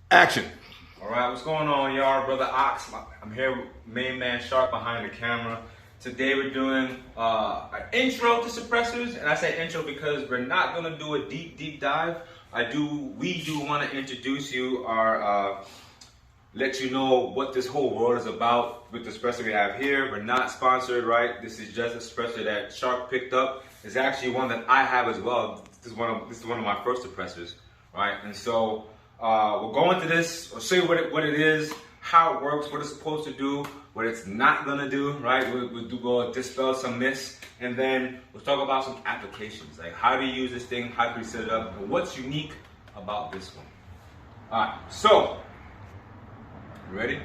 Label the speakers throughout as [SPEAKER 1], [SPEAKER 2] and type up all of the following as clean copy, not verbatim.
[SPEAKER 1] Action.
[SPEAKER 2] All right, what's going on, y'all? Brother Ox. I'm here with main man Shark behind the camera. Today we're doing an intro to suppressors, and I say intro because we're not gonna do a deep dive. We do want to introduce you or let you know what this whole world is about with the suppressor we have here. We're not sponsored, right? This is just a suppressor that Shark picked up. It's actually one that I have as well. This is one of my first suppressors, right? And so we'll go into this. I'll show you what it is, how it works, what it's supposed to do, what it's not gonna do, right? We'll go dispel some myths, and then we'll talk about some applications, like how do you use this thing, how do you set it up, and what's unique about this one. All right, so you ready?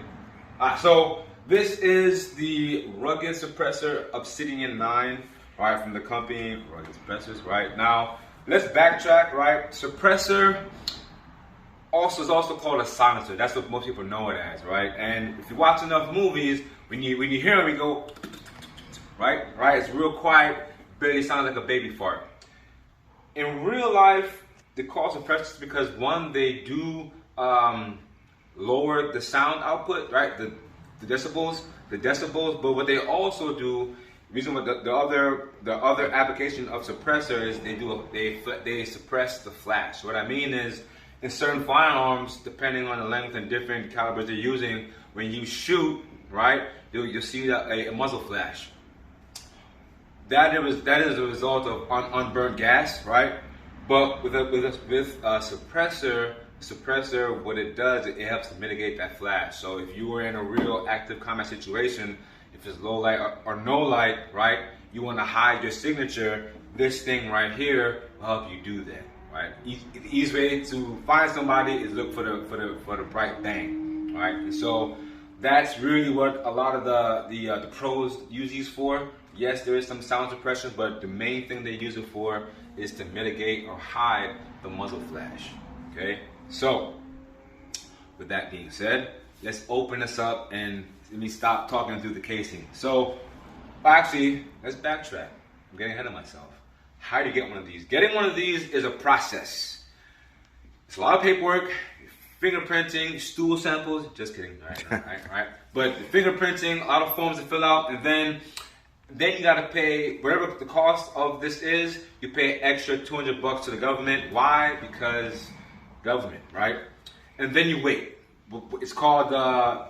[SPEAKER 2] All right, so this is the Rugged Suppressor Obsidian 9, right, from the company Rugged Suppressors, right? Now, let's backtrack, right? Suppressor is also called a silencer. That's what most people know it as, right? And if you watch enough movies, when you hear it, we go, right? It's real quiet, barely sounds like a baby fart. In real life, they call suppressors because one, they do lower the sound output, right? The decibels. But what they also do, the reason what the other application of suppressor is they suppress the flash. What I mean is, in certain firearms, depending on the length and different calibers they're using, when you shoot, right, you'll see a muzzle flash. That is a result of unburned gas, right? But with a suppressor, what it does, it helps to mitigate that flash. So if you were in a real active combat situation, if it's low light or no light, right, you want to hide your signature, this thing right here will help you do that. Right, the easiest way to find somebody is look for the bright bang, right? And so that's really what a lot of the pros use these for. Yes, there is some sound suppression, but the main thing they use it for is to mitigate or hide the muzzle flash. Okay, so with that being said, let's open this up and let me stop talking through the casing. So actually, let's backtrack. I'm getting ahead of myself. How do you get one of these? Getting one of these is a process. It's a lot of paperwork, fingerprinting, stool samples. Just kidding, right? But the fingerprinting, a lot of forms to fill out, and then you gotta pay whatever the cost of this is. You pay extra $200 to the government. Why? Because government, right? And then you wait. It's called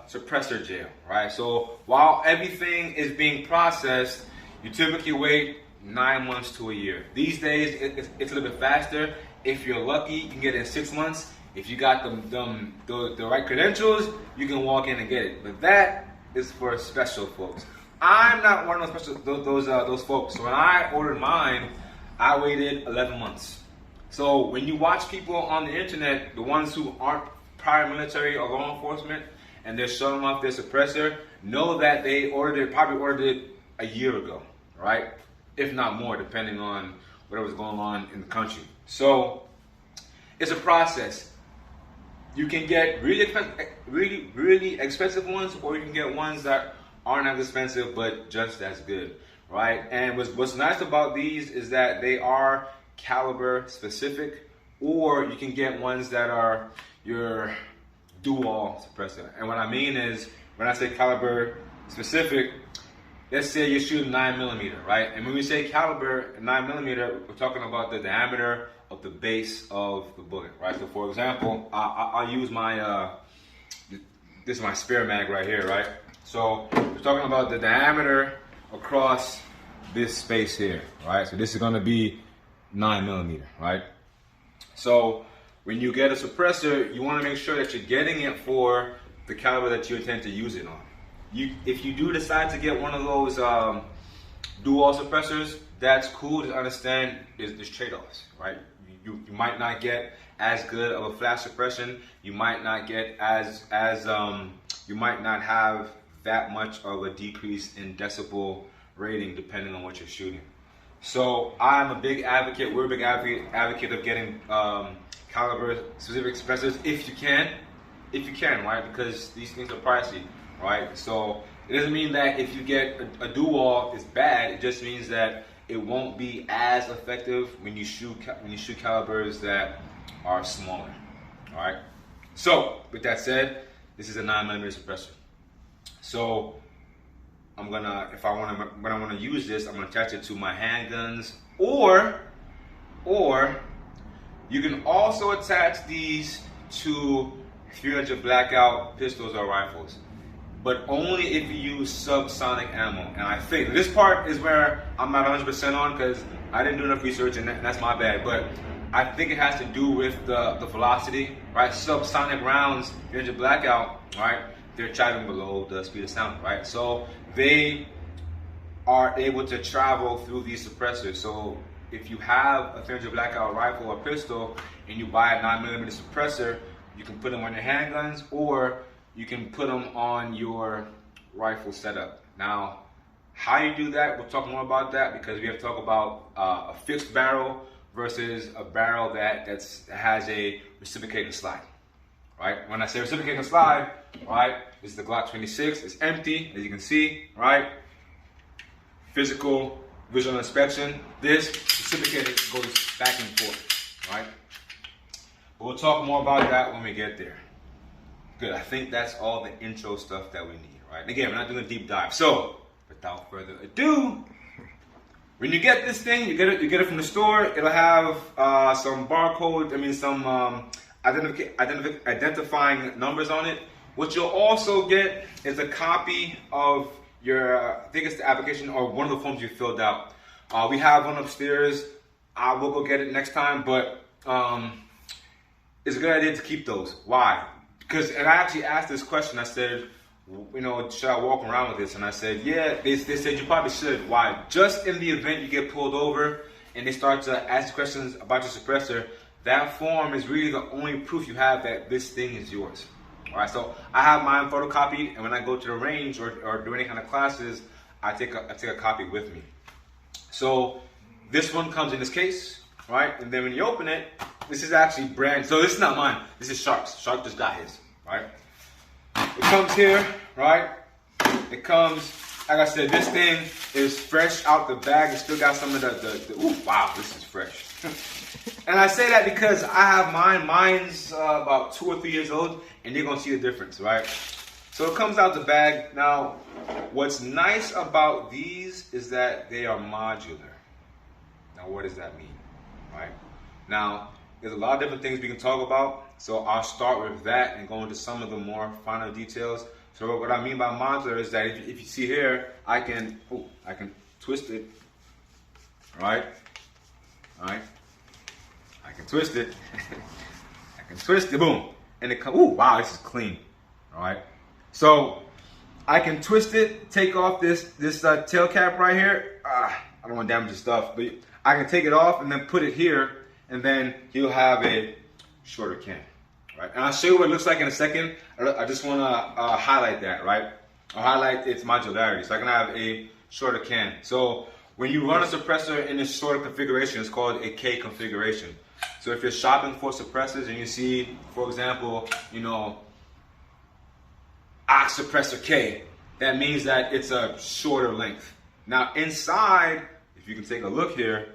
[SPEAKER 2] suppressor jail, right? So while everything is being processed, you typically wait 9 months to a year. These days, it's a little bit faster. If you're lucky, you can get it in 6 months. If you got the right credentials, you can walk in and get it. But that is for special folks. I'm not one of those folks. So when I ordered mine, I waited 11 months. So when you watch people on the internet, the ones who aren't prior military or law enforcement, and they're showing off their suppressor, know that they probably ordered it a year ago, right? If not more, depending on whatever's going on in the country. So it's a process. You can get really expensive ones, or you can get ones that aren't as expensive but just as good, right? And what's nice about these is that they are caliber specific, or you can get ones that are your dual suppressor. And what I mean is, when I say caliber specific, let's say you're shooting 9mm, right? And when we say caliber 9mm, we're talking about the diameter of the base of the bullet, right? So for example, I'll use this is my spare mag right here, right? So we're talking about the diameter across this space here, right? So this is gonna be 9mm, right? So when you get a suppressor, you wanna make sure that you're getting it for the caliber that you intend to use it on. If you do decide to get one of those dual suppressors, that's cool to understand. There's trade-offs, right? You might not get as good of a flash suppression. You might not get you might not have that much of a decrease in decibel rating depending on what you're shooting. So I'm a big advocate. We're a big advocate of getting caliber specific suppressors if you can, right? Because these things are pricey. Right, so it doesn't mean that if you get a dual, it's bad. It just means that it won't be as effective when you shoot calibers that are smaller. All right. So with that said, this is a 9mm suppressor. So I'm gonna, when I want to use this, I'm gonna attach it to my handguns, or you can also attach these to 300 blackout pistols or rifles, but only if you use subsonic ammo. And I think this part is where I'm not 100% on, because I didn't do enough research, and that's my bad. But I think it has to do with the velocity, right? Subsonic rounds, 300 blackout, right? They're traveling below the speed of sound, right? So they are able to travel through these suppressors. So if you have a 300 blackout rifle or pistol and you buy a 9mm suppressor, you can put them on your handguns, or you can put them on your rifle setup. Now, how you do that, we'll talk more about that, because we have to talk about a fixed barrel versus a barrel that has a reciprocating slide, right? When I say reciprocating slide, right, this is the Glock 26. It's empty, as you can see, right? Physical visual inspection. This reciprocating goes back and forth, right? But we'll talk more about that when we get there. Good. I think that's all the intro stuff that we need, right? And again, we're not doing a deep dive. So, without further ado, when you get this thing, you get it from the store. It'll have some barcode. I mean, some identifying numbers on it. What you'll also get is a copy of your, I think it's the application or one of the forms you filled out. We have one upstairs. I will go get it next time, but it's a good idea to keep those. Why? Because, and I actually asked this question. I said, you know, should I walk around with this? And I said, yeah. They said you probably should. Why? Just in the event you get pulled over and they start to ask questions about your suppressor, that form is really the only proof you have that this thing is yours. All right, so I have mine photocopied, and when I go to the range or do any kind of classes, I take a copy with me. So this one comes in this case, right? And then when you open it, this is actually brand. So this is not mine. This is Shark's. Shark just got his, right? It comes here, right? It comes, like I said, this thing is fresh out the bag. It still got some of the ooh, wow, this is fresh. And I say that because I have mine. Mine's about 2 or 3 years old, and you're gonna see the difference, right? So it comes out the bag. Now, what's nice about these is that they are modular. Now, what does that mean, right? Now, there's a lot of different things we can talk about, so I'll start with that and go into some of the more final details. So what I mean by modular is that if you see here, I can twist it, right? All right. I can twist it. I can twist it, boom, and it comes. Ooh, wow, this is clean. All right. So I can twist it, take off this tail cap right here. I don't want to damage the stuff, but I can take it off and then put it here, and then you'll have a shorter can, right? And I'll show you what it looks like in a second. I just want to highlight that, right? I'll highlight its modularity. So I can have a shorter can. So when you run a suppressor in this shorter configuration, it's called a K configuration. So if you're shopping for suppressors and you see, for example, you know, Ox Suppressor K, that means that it's a shorter length. Now inside, if you can take a look here,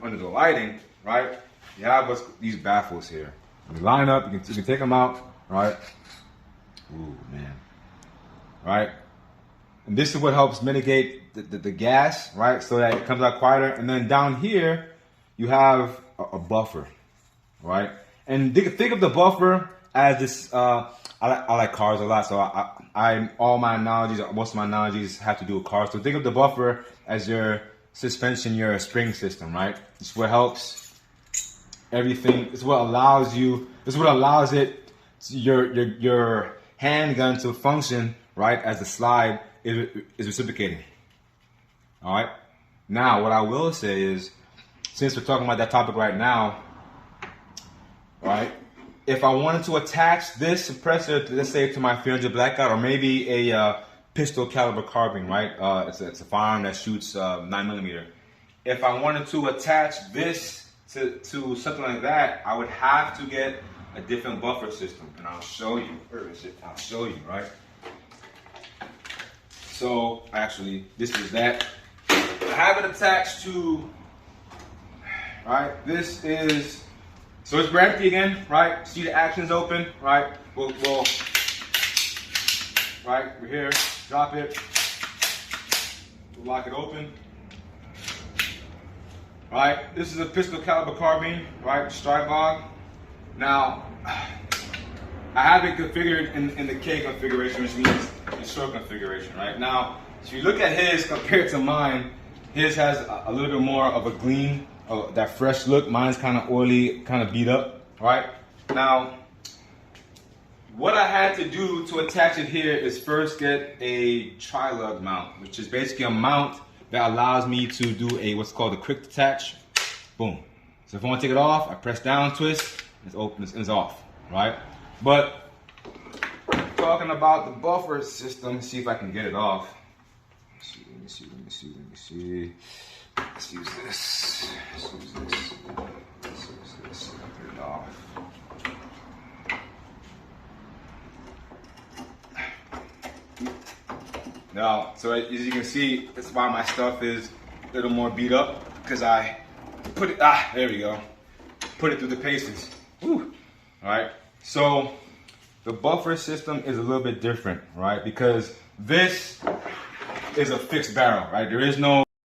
[SPEAKER 2] under the lighting, right, you have these baffles here. You line up, you can take them out, right? Ooh, man. Right? And this is what helps mitigate the gas, right? So that it comes out quieter. And then down here, you have a buffer, right? And think of the buffer as this, I like cars a lot, so all my analogies, most of my analogies have to do with cars. So think of the buffer as your suspension, your spring system, right? It's what helps everything. It's what allows you. It's what allows it, your handgun to function, right? As the slide is reciprocating. All right. Now, what I will say is, since we're talking about that topic right now, right? If I wanted to attach this suppressor, let's say to my 300 blackout, or maybe a pistol caliber carbine, right? It's a firearm that shoots 9mm. If I wanted to attach this to something like that, I would have to get a different buffer system, and I'll show you. Where is it? I'll show you, right? So actually, this is that. I have it attached to. Right, this is So it's empty again, right? See the actions open, right? We'll right, we're here, drop it, we'll lock it open. Right, this is a pistol caliber carbine, right, Stribog. Now, I have it configured in the K configuration, which means the short configuration, right? Now, if you look at his compared to mine, his has a little bit more of a gleam, that fresh look. Mine's kind of oily, kind of beat up, right? Now, what I had to do to attach it here is first get a tri-lug mount, which is basically a mount that allows me to do a what's called a quick detach. Boom. So if I want to take it off, I press down, twist, it's open, it's off, right? But talking about the buffer system, see if I can get it off. Let me see. Let's use this. Put it off. Now, so as you can see, that's why my stuff is a little more beat up, because I put it, there we go. Put it through the paces. Woo. All right, so the buffer system is a little bit different, right? Because this is a fixed barrel, right? There is no